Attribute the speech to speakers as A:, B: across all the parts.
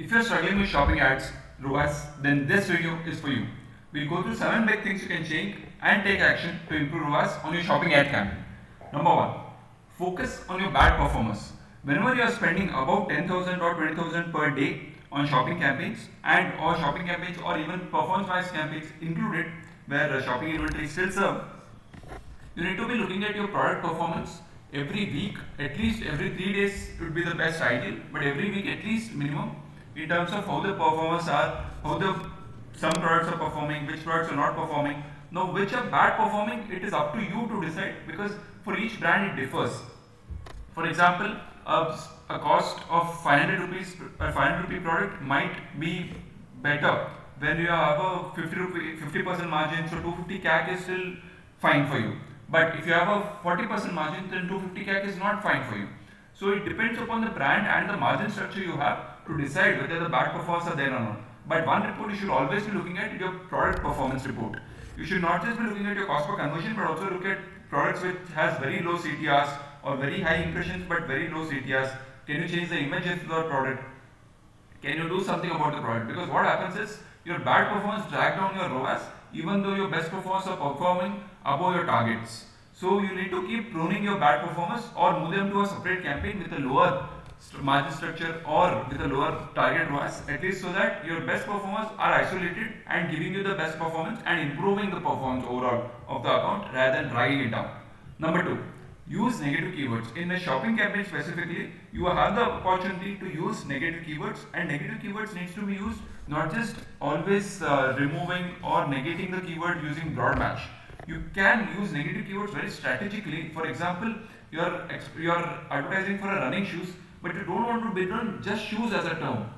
A: If you're struggling with shopping ads, ROAS, then this video is for you. We'll go through 7 big things you can change and take action to improve ROAS on your shopping ad campaign. Number 1. Focus on your bad performers. Whenever you are spending about 10,000 or 20,000 per day on shopping campaigns or even performance-based campaigns included where shopping inventory is still served, you need to be looking at your product performance every week, at least every 3 days would be the best ideal, but every week at least minimum, in terms of how the performance are, how the some products are performing, which products are not performing. Now which are bad performing, it is up to you to decide, because for each brand it differs. For example, a cost of 500 rupees, a 500 rupee product might be better when you have a 50% margin, so 250 CAC is still fine for you. But if you have a 40% margin, then 250 CAC is not fine for you. So it depends upon the brand and the margin structure you have to decide whether the bad performers are there or not. But one report you should always be looking at is your product performance report. You should not just be looking at your cost per conversion, but also look at products which has very low CTRs or very high impressions but very low CTRs. Can you change the images of the product? Can you do something about the product? Because what happens is your bad performance drag down your ROAS even though your best performers are performing above your targets. So you need to keep pruning your bad performers or move them to a separate campaign with a lower margin structure or with a lower target ROAS, at least so that your best performers are isolated and giving you the best performance and improving the performance overall of the account rather than dragging it down. Number 2. Use negative keywords. In the shopping campaign specifically, you have the opportunity to use negative keywords, and negative keywords needs to be used not just always removing or negating the keyword using broad match. You can use negative keywords very strategically. For example, you are advertising for a running shoes, but you don't want to bid on just shoes as a term,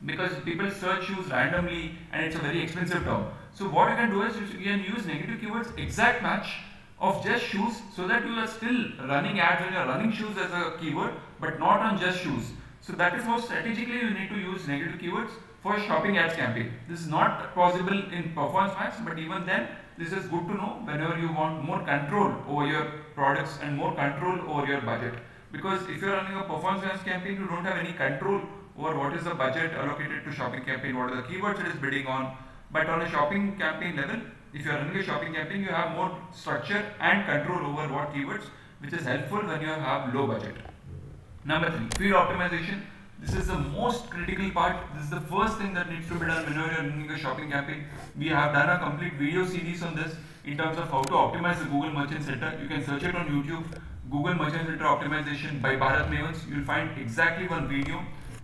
A: because people search shoes randomly and it's a very expensive term. So what you can do is you can use negative keywords exact match of just shoes, so that you are still running ads on your running shoes as a keyword but not on just shoes. So that is how strategically you need to use negative keywords for shopping ads campaign. This is not possible in performance max, but even then this is good to know whenever you want more control over your products and more control over your budget. Because if you are running a performance ads campaign, you don't have any control over what is the budget allocated to shopping campaign, what are the keywords it is bidding on. But on a shopping campaign level, if you are running a shopping campaign, you have more structure and control over what keywords, which is helpful when you have low budget. Number 3, feed optimization. This is the most critical part. This is the first thing that needs to be done whenever you are running a shopping campaign. We have done a complete video series on this in terms of how to optimize the Google Merchant Center. You can search it on YouTube, Google Merchant Center Optimization by Bharat Mavens. You will find exactly one video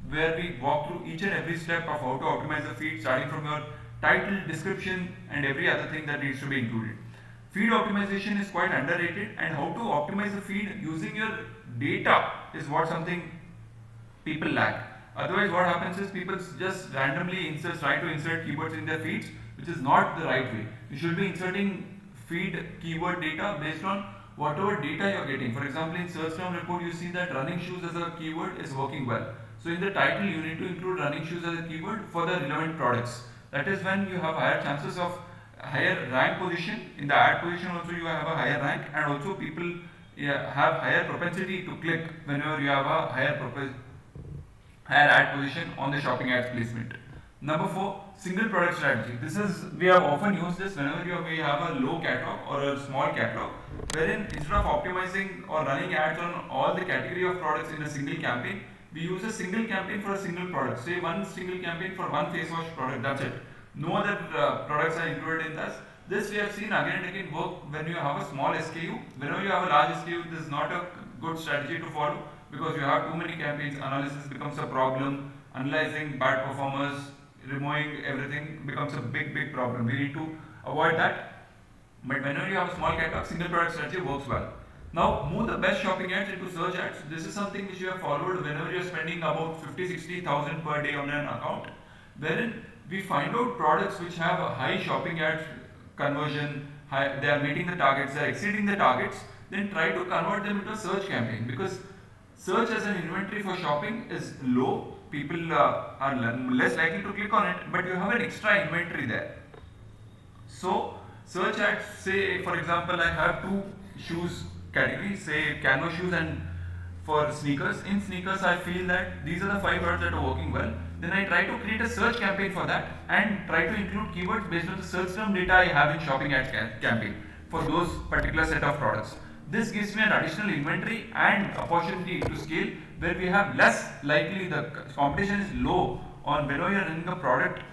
A: where we walk through each and every step of how to optimize the feed, starting from your title, description and every other thing that needs to be included. Feed optimization is quite underrated, and how to optimize the feed using your data is what something people lack. Otherwise what happens is people just randomly try to insert keywords in their feeds, which is not the right way. You should be inserting feed keyword data based on whatever data you are getting. For example, in search term report you see that running shoes as a keyword is working well. So in the title you need to include running shoes as a keyword for the relevant products. That is when you have higher chances of higher rank position. In the ad position also you have a higher rank, and also people have higher propensity to click whenever you have a higher ad position on the shopping ads placement. Number 4, single product strategy. We have often used this whenever we have a low catalog or a small catalog, wherein instead of optimizing or running ads on all the category of products in a single campaign, we use a single campaign for a single product. Say one single campaign for one face wash product, that's it. No other products are included in this. This we have seen again and again work when you have a small SKU. Whenever you have a large SKU, this is not a good strategy to follow, because you have too many campaigns, analysis becomes a problem, analyzing bad performers, removing everything becomes a big problem. We need to avoid that. But whenever you have a small catalog, single product strategy works well. Now move the best shopping ads into search ads. This is something which you have followed whenever you are spending about 50-60,000 per day on an account, wherein we find out products which have a high shopping ad conversion, they are meeting the targets, they are exceeding the targets, then try to convert them into a search campaign, because search as an inventory for shopping is low. People are less likely to click on it, but you have an extra inventory there. So search ads, say for example I have two shoes categories, say canvas shoes and for sneakers. In sneakers, I feel that these are the 5 products that are working well. Then I try to create a search campaign for that and try to include keywords based on the search term data I have in shopping ads campaign for those particular set of products. This gives me an additional inventory and opportunity to scale where we have less likely the competition is low on whenever you are running a product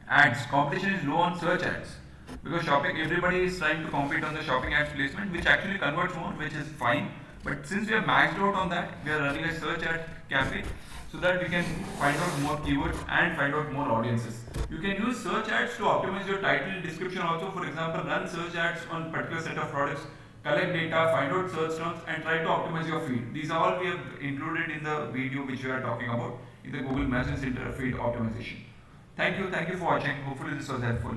A: ads. Competition is low on search ads because shopping everybody is trying to compete on the shopping ads placement, which actually converts more, which is fine. But since we are maxed out on that, we are running a search ad campaign so that we can find out more keywords and find out more audiences. You can use search ads to optimize your title description also. For example, run search ads on particular set of products, collect data, find out search terms and try to optimize your feed. These are all we have included in the video which we are talking about in the Google Messages feed optimization. Thank you for watching. Hopefully this was helpful.